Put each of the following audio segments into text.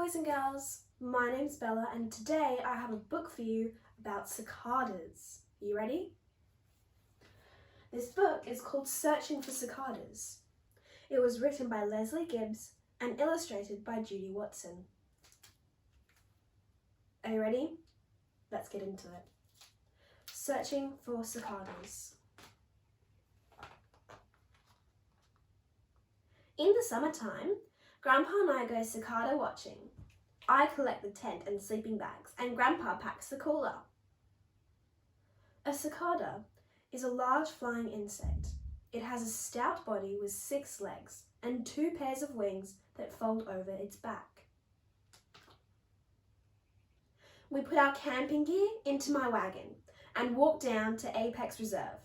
boys and girls, my name's Bella and today I have a book for you about cicadas. Are you ready? This book is called Searching for Cicadas. It was written by Leslie Gibbs and illustrated by Judy Watson. Are you ready? Let's get into it. Searching for Cicadas. In the summertime, Grandpa and I go cicada watching. I collect the tent and sleeping bags, and Grandpa packs the cooler. A cicada is a large flying insect. It has a stout body with 6 legs and 2 pairs of wings that fold over its back. We put our camping gear into my wagon and walk down to Apex Reserve.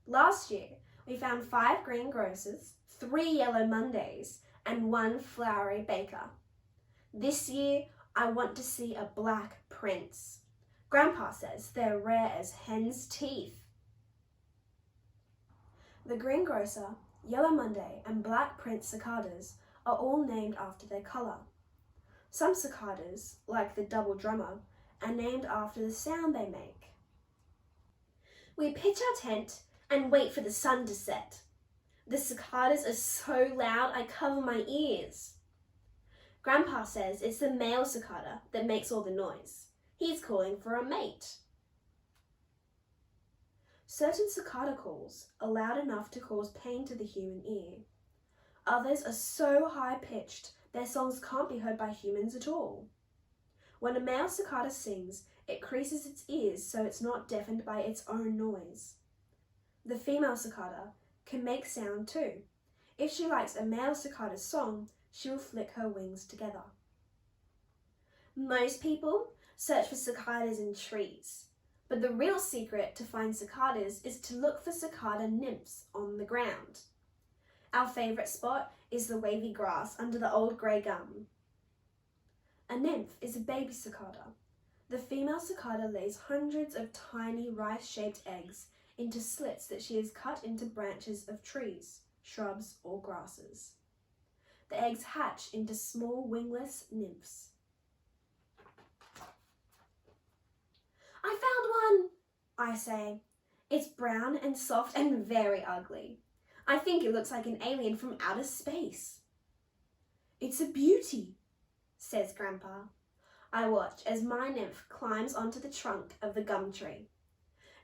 Last year, we found 5 green grocers, 3 yellow Mondays, and 1 flowery baker. This year, I want to see a black prince. Grandpa says they're rare as hen's teeth. The greengrocer, yellow Monday, and black prince cicadas are all named after their colour. Some cicadas, like the double drummer, are named after the sound they make. We pitch our tent and wait for the sun to set. The cicadas are so loud I cover my ears. Grandpa says it's the male cicada that makes all the noise. He's calling for a mate. Certain cicada calls are loud enough to cause pain to the human ear. Others are so high-pitched their songs can't be heard by humans at all. When a male cicada sings, it creases its ears so it's not deafened by its own noise. The female cicada can make sound too. If she likes a male cicada's song, she will flick her wings together. Most people search for cicadas in trees, but the real secret to find cicadas is to look for cicada nymphs on the ground. Our favourite spot is the wavy grass under the old grey gum. A nymph is a baby cicada. The female cicada lays hundreds of tiny rice-shaped eggs into slits that she has cut into branches of trees, shrubs or grasses. The eggs hatch into small wingless nymphs. I found one, I say. It's brown and soft and very ugly. I think it looks like an alien from outer space. It's a beauty, says Grandpa. I watch as my nymph climbs onto the trunk of the gum tree.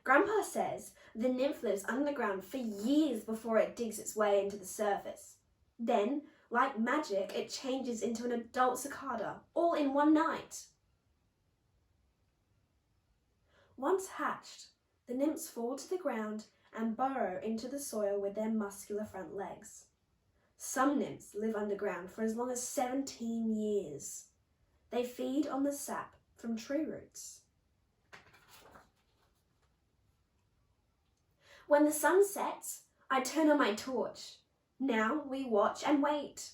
Grandpa says the nymph lives underground for years before it digs its way into the surface. Then, like magic, it changes into an adult cicada, all in one night. Once hatched, the nymphs fall to the ground and burrow into the soil with their muscular front legs. Some nymphs live underground for as long as 17 years. They feed on the sap from tree roots. When the sun sets, I turn on my torch. Now we watch and wait.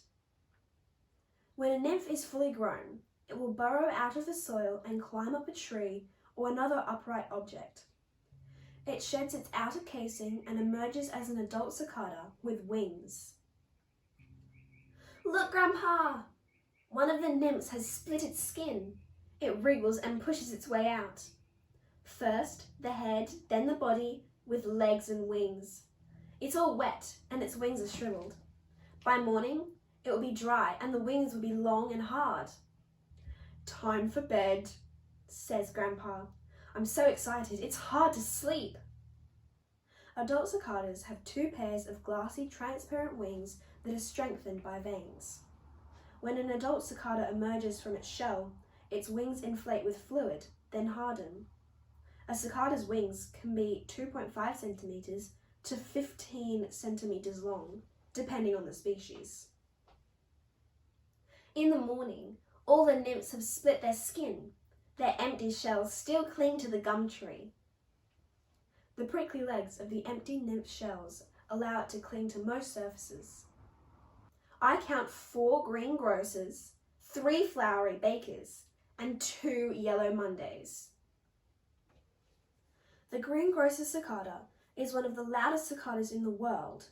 When a nymph is fully grown, it will burrow out of the soil and climb up a tree or another upright object. It sheds its outer casing and emerges as an adult cicada with wings. Look, Grandpa! One of the nymphs has split its skin. It wriggles and pushes its way out. First the head, then the body, with legs and wings. It's all wet and its wings are shriveled. By morning, it will be dry and the wings will be long and hard. Time for bed, says Grandpa. I'm so excited, it's hard to sleep. Adult cicadas have 2 pairs of glassy, transparent wings that are strengthened by veins. When an adult cicada emerges from its shell, its wings inflate with fluid, then harden. A cicada's wings can be 2.5 centimetres to 15 centimetres long, depending on the species. In the morning, all the nymphs have split their skin. Their empty shells still cling to the gum tree. The prickly legs of the empty nymph shells allow it to cling to most surfaces. I count 4 green grocers, 3 flowery bakers, and 2 yellow Mondays. The greengrocer cicada is one of the loudest cicadas in the world.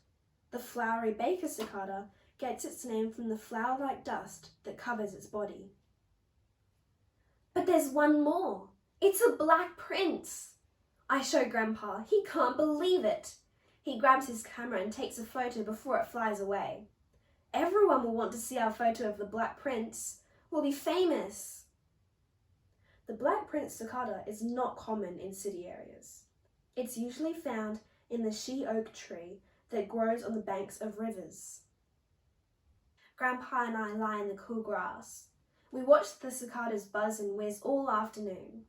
The flowery baker cicada gets its name from the flower-like dust that covers its body. There's one more. It's a black prince. I show Grandpa. He can't believe it. He grabs his camera and takes a photo before it flies away. Everyone will want to see our photo of the Black Prince. We'll be famous. The Black Prince cicada is not common in city areas. It's usually found in the she oak tree that grows on the banks of rivers. Grandpa and I lie in the cool grass. We watch the cicadas buzz and whiz all afternoon.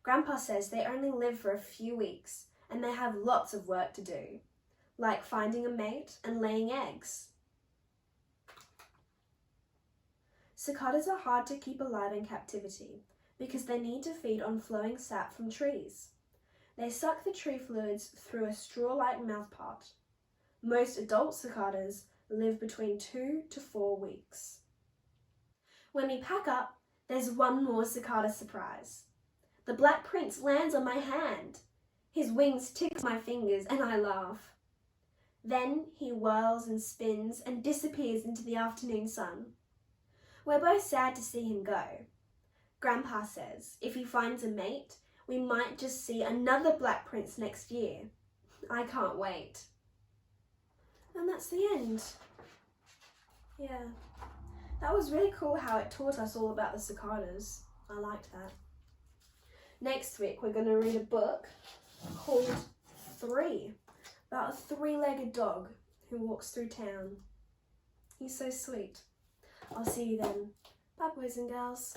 Grandpa says they only live for a few weeks and they have lots of work to do, like finding a mate and laying eggs. Cicadas are hard to keep alive in captivity because they need to feed on flowing sap from trees. They suck the tree fluids through a straw-like mouthpart. Most adult cicadas live between 2 to 4 weeks. When we pack up, there's one more cicada surprise. The Black Prince lands on my hand. His wings tickle my fingers and I laugh. Then he whirls and spins and disappears into the afternoon sun. We're both sad to see him go. Grandpa says if he finds a mate, we might just see another Black Prince next year. I can't wait. And that's the end. Yeah. That was really cool how it taught us all about the cicadas. I liked that. Next week we're going to read a book called 3, about a 3-legged dog who walks through town. He's so sweet. I'll see you then. Bye boys and girls.